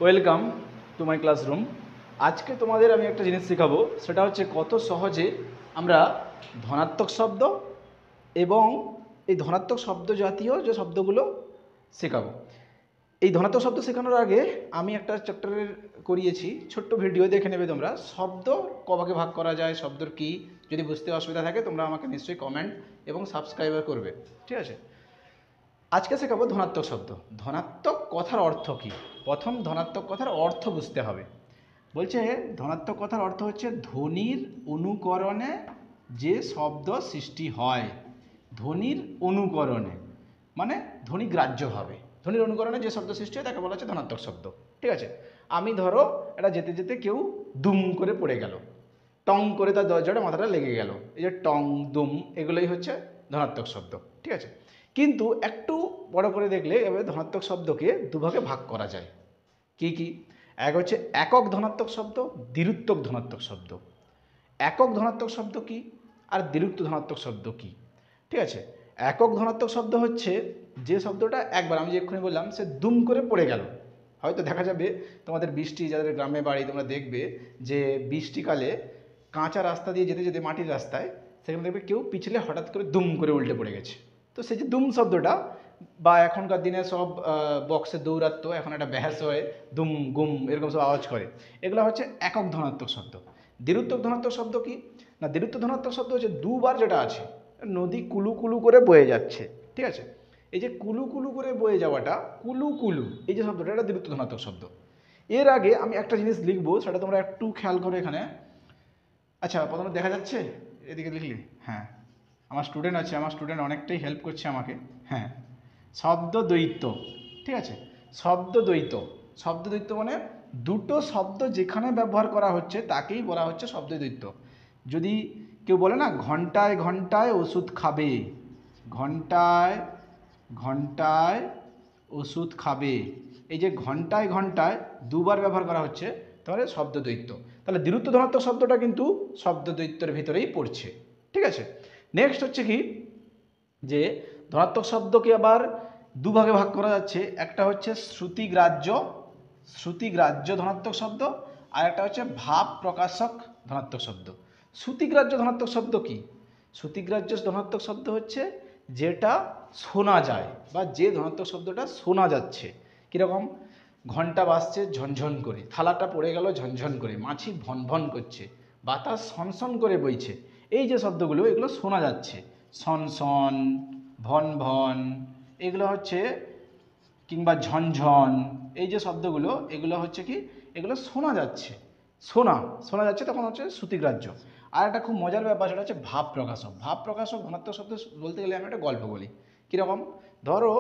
Welcome to my classroom. আজকে তোমাদের আমি একটা জিনিস শেখাবো, সেটা হচ্ছে কত সহজে আমরা ধনাত্মক শব্দ এবং এই ধনাত্মক শব্দ জাতীয় যে শব্দগুলো শেখাবো। এই ধনাত্মক শব্দ শেখানোর আগে আমি একটা চ্যাপ্টারের করিয়েছি, ছোট্ট ভিডিও দেখে নেবে তোমরা। শব্দ কভাগে ভাগ করা যায়, শব্দর কি, যদি বুঝতে অসুবিধা থাকে তোমরা আমাকে নিশ্চয়ই কমেন্ট এবং সাবস্ক্রাইবার করবে, ঠিক আছে? আজকে শেখাবো ধনাত্মক শব্দ। ধনাত্মক কথার অর্থ কী, প্রথম ধনাত্মক কথার অর্থ বুঝতে হবে। বলছে ধনাত্মক কথার অর্থ হচ্ছে ধ্বনির অনুকরণে যে শব্দ সৃষ্টি হয়। ধ্বনির অনুকরণে মানে ধ্বনি গ্রাহ্যভাবে, ধ্বনির অনুকরণে যে শব্দ সৃষ্টি হয় তাকে বলা হচ্ছে ধনাত্মক শব্দ, ঠিক আছে? আমি ধরো এটা যেতে যেতে কেউ দুম করে পড়ে গেল, টং করে তার দরজাটা মাথাটা লেগে গেল, এই যে টং দুম এগুলোই হচ্ছে ধনাত্মক শব্দ, ঠিক আছে? কিন্তু একটু বড় করে দেখলে এভাবে ধনাত্মক শব্দকে দুভাগে ভাগ করা যায়। কি কি? এক হচ্ছে একক ধনাত্মক শব্দ, দ্বিরুক্তক ধনাত্মক শব্দ। একক ধনাত্মক শব্দ কি আর দ্বিরুক্ত ধনাত্মক শব্দ কি, ঠিক আছে? একক ধনাত্মক শব্দ হচ্ছে যে শব্দটা একবার, আমি যে এক্ষুনি বললাম, সে দুম করে পড়ে গেল। হয়তো দেখা যাবে তোমাদের বৃষ্টি, যাদের গ্রামে বাড়ি, তোমরা দেখবে যে বৃষ্টিকালে কাঁচা রাস্তা দিয়ে যেতে যেতে মাটির রাস্তায় সেখানে দেখবে কেউ পিছলে হঠাৎ করে দুম করে উল্টে পড়ে গেছে। তো সেই যে দুম শব্দটা, বা এখনকার দিনে সব বক্সে দৌড়াতো, এখন একটা ব্যাস হয়ে দুম গুম এরকম সব আওয়াজ করে, এগুলো হচ্ছে একক ধনাত্মক শব্দ। দ্বিরুক্তক ধনাত্মক শব্দ কি না, দ্বিরুক্ত ধনাত্মক শব্দ হচ্ছে দুবার যেটা আছে, নদী কুলু কুলু করে বয়ে যাচ্ছে, ঠিক আছে? এই যে কুলু কুলু করে বয়ে যাওয়াটা, কুলু কুলু, এই যে শব্দটা, এটা দ্বিরুক্ত ধনাত্মক শব্দ। এর আগে আমি একটা জিনিস লিখবো, সেটা তোমরা একটু খেয়াল করো এখানে। আচ্ছা, প্রথমে দেখা যাচ্ছে? এদিকে লিখলি? হ্যাঁ, আমার স্টুডেন্ট আছে, আমার স্টুডেন্ট অনেকটাই হেল্প করছে আমাকে। হ্যাঁ, শব্দ দ্বৈত, ঠিক আছে? শব্দ দ্বৈত, শব্দ দ্বৈত মানে দুটো শব্দ যেখানে ব্যবহার করা হচ্ছে তাকেই বলা হচ্ছে শব্দ দ্বৈত। যদি কেউ বলে না ঘন্টায় ঘন্টায় ওষুধ খাবে, ঘন্টায় ঘন্টায় ওষুধ খাবে, এই যে ঘন্টায় ঘন্টায় দুবার ব্যবহার করা হচ্ছে, তাহলে শব্দ দ্বৈত। তাহলে দ্বিরুক্ত ধনাত্মক শব্দটা কিন্তু শব্দ দ্বৈতের ভিতরেই পড়ছে, ঠিক আছে? নেক্সট হচ্ছে কি, যে ধনাত্মক শব্দকে আবার দুভাগে ভাগ করা যাচ্ছে। একটা হচ্ছে শ্রুতিগ্রাহ্য, শ্রুতিগ্রাহ্য ধনাত্মক শব্দ, আর একটা হচ্ছে ভাব প্রকাশক ধনাত্মক শব্দ। শ্রুতিগ্রাহ্য ধনাত্মক শব্দ কি? শ্রুতিগ্রাহ্য ধনাত্মক শব্দ হচ্ছে যেটা শোনা যায়, বা যে ধনাত্মক শব্দটা শোনা যাচ্ছে। কীরকম? ঘন্টা বাজছে ঝনঝন করে, থালাটা পড়ে গেল ঝনঝন করে, মাছি ভন ভন করছে, বাতাস সনসন করে বইছে, এই যে শব্দগুলো, এগুলো শোনা যাচ্ছে। সনসন, ভন ভন, এগুলো হচ্ছে, কিংবা ঝনঝন, এই যে শব্দগুলো, এগুলো হচ্ছে কি, এগুলো শোনা যাচ্ছে, শোনা শোনা যাচ্ছে, তখন হচ্ছে শ্রুতিগ্রাহ্য। আর একটা খুব মজার ব্যাপার, সেটা হচ্ছে ভাব প্রকাশক। ভাব প্রকাশক ধনাত্মক শব্দ বলতে গেলে আমি একটা গল্প বলি। কীরকম? ধরো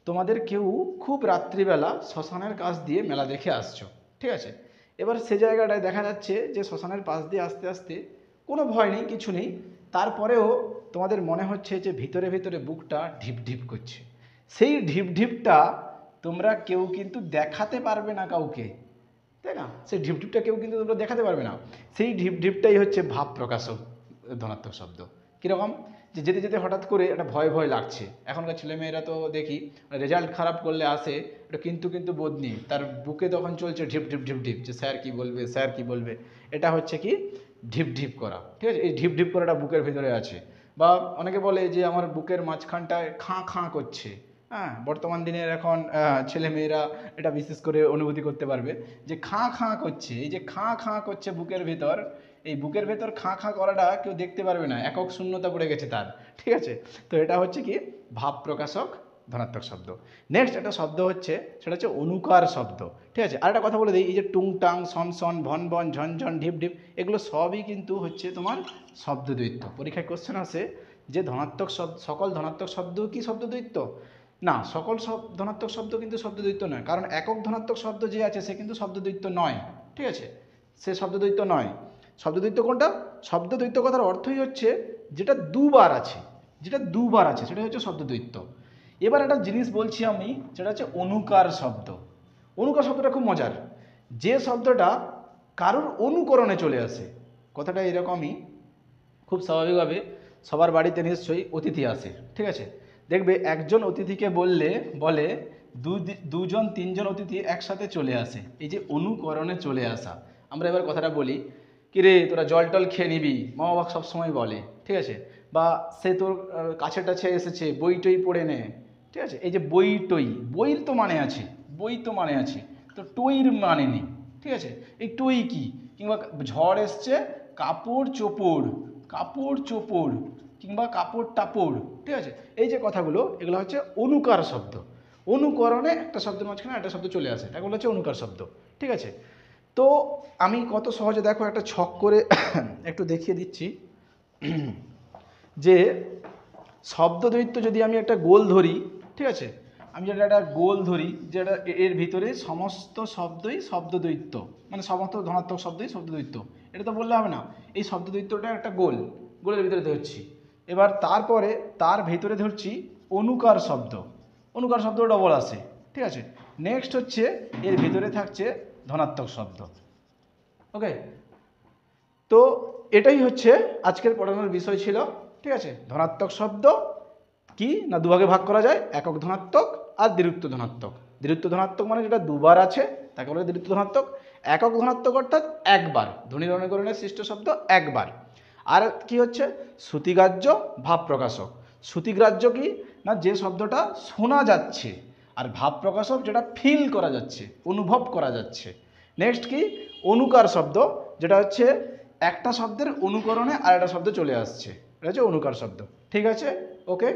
তোমাদের কেউ খুব রাত্রিবেলা শ্মশানের কাছ দিয়ে মেলা দেখে আসছো, ঠিক আছে? এবার সে জায়গাটায় দেখা যাচ্ছে যে শ্মশানের পাশ দিয়ে আস্তে আস্তে কোনো ভয় নেই, কিছু নেই, তারপরেও তোমাদের মনে হচ্ছে যে ভিতরে ভিতরে বুকটা ঢিপ ঢিপ করছে। সেই ঢিপ ঢিপটা তোমরা কেউ কিন্তু দেখাতে পারবে না কাউকে, তাই না? সেই ঢিপ ঢিপটা কেউ কিন্তু তোমরা দেখাতে পারবে না। সেই ঢিপ ঢিপটাই হচ্ছে ভাব প্রকাশক ধনাত্মক শব্দ। কীরকম? যে যেতে যেতে হঠাৎ করে একটা ভয় ভয় লাগছে। এখনকার ছেলেমেয়েরা তো দেখি রেজাল্ট খারাপ করলে আসে এটা কিন্তু কিন্তু বোধ নেই, তার বুকে তখন চলছে ঢিপ ঢিপ ঢিপ ঢিপ, যে স্যার কী বলবে, স্যার কী বলবে। এটা হচ্ছে কি, ঢিপ ঢিপ করা, ঠিক আছে? এই ঢিপ ঢিপ করাটা বুকের ভিতরে আছে। বা অনেকে বলে যে আমার বুকের মাঝখানটায় খাঁ খাঁ করছে। হ্যাঁ, বর্তমান দিনের এখন ছেলেমেয়েরা এটা বিশেষ করে অনুভূতি করতে পারবে যে খাঁ খাঁ করছে, এই যে খাঁ খাঁ করছে বুকের ভেতর, এই বুকের ভেতর খাঁ খাঁ করাটা কেউ দেখতে পারবে না, একক শূন্যতা পড়ে গেছে তার, ঠিক আছে? তো এটা হচ্ছে কি, ভাব প্রকাশক ধনাত্মক শব্দ। নেক্সট একটা শব্দ হচ্ছে, সেটা হচ্ছে অনুকার শব্দ, ঠিক আছে? আর একটা কথা বলে দিই, এই যে টুংটাং, সন সন, ভন ভন, ঝন ঝন, ঢিপ ঢিপ, এগুলো সবই কিন্তু হচ্ছে তোমার শব্দদ্বৈত। পরীক্ষায় কোশ্চেন আসে যে ধনাত্মক শব্দ, সকল ধনাত্মক শব্দ কি শব্দদ্বৈত? না, সকল ধনাত্মক শব্দ কিন্তু শব্দদ্বৈত নয়, কারণ একক ধনাত্মক শব্দ যে আছে সে কিন্তু শব্দদ্বৈত নয়, ঠিক আছে? সে শব্দদ্বৈত নয়। শব্দদ্বৈত কোনটা? শব্দদ্বৈত কথার অর্থই হচ্ছে যেটা দুবার আছে, যেটা দুবার আছে সেটা হচ্ছে শব্দদ্বৈত। এবার একটা জিনিস বলছি আমি, সেটা হচ্ছে অনুকার শব্দ। অনুকার শব্দটা খুব মজার, যে শব্দটা কারোর অনুকরণে চলে আসে। কথাটা এরকমই, খুব স্বাভাবিকভাবে সবার বাড়িতে নিশ্চয়ই অতিথি আসে, ঠিক আছে? দেখবে একজন অতিথিকে বলে দুজন তিনজন অতিথি একসাথে চলে আসে, এই যে অনুকরণে চলে আসা। আমরা এবার কথাটা বলি, কিরে তোরা জল টল খেয়ে নিবি, মা বাবা সবসময় বলে, ঠিক আছে। বা সে তোর কাছে টাছে এসেছে, বই টই পড়ে নে, ঠিক আছে। এই যে বই টই, বইয়ের তো মানে আছে, বই তো মানে আছে, তো টইর মানে নেই, ঠিক আছে। এই টই কি, কিংবা ঝড় এসছে, কাপড় চোপড়, কাপড় চোপড়, কিংবা কাপড় টাপড়, ঠিক আছে। এই যে কথাগুলো, এগুলো হচ্ছে অনুকার শব্দ। অনুকরণে একটা শব্দের মাঝখানে একটা শব্দ চলে আসে, এগুলো হচ্ছে অনুকার শব্দ, ঠিক আছে। তো আমি কত সহজে দেখো একটা ছক করে একটু দেখিয়ে দিচ্ছি, যে শব্দদ্বৈত যদি আমি একটা গোল ধরি, ঠিক আছে, আমি যেটা একটা গোল ধরি, যেটা এর ভিতরে সমস্ত শব্দই শব্দদ্বৈত, মানে সমস্ত ধনাত্মক শব্দই শব্দদ্বৈত, এটা তো বললে হবে না। এই শব্দদ্বৈতটা একটা গোল, গোলের ভিতরে ধরছি। এবার তারপরে তার ভিতরে ধরছি অনুকার শব্দ, অনুকার শব্দ ডবল আসে, ঠিক আছে। নেক্সট হচ্ছে এর ভিতরে থাকছে ধনাত্মক শব্দ। ওকে, তো এটাই হচ্ছে আজকের পড়ানোর বিষয় ছিল, ঠিক আছে। ধনাত্মক শব্দ কি না, দুভাগে ভাগ করা যায়, একক ধনাত্মক আর দ্বিরুক্ত ধনাত্মক। দ্বিরুক্ত ধনাত্মক মানে যেটা দুবার আছে তাকে বলে দ্বিরুক্ত ধনাত্মক। একক ধনাত্মক অর্থাৎ একবার, ধ্বনির অনুকরণের সৃষ্ট শব্দ একবার। আর কি হচ্ছে শ্রুতিগ্রাহ্য ভাব প্রকাশক। শ্রুতিগ্রাহ্য কি না, যে শব্দটা শোনা যাচ্ছে, আর ভাব প্রকাশক যেটা ফিল করা যাচ্ছে, অনুভব করা যাচ্ছে। নেক্সট কি অনুকার শব্দ, যেটা হচ্ছে একটা শব্দের অনুকরণে আর একটা শব্দ চলে আসছে, এটা হচ্ছে অনুকার শব্দ, ঠিক আছে। ওকে।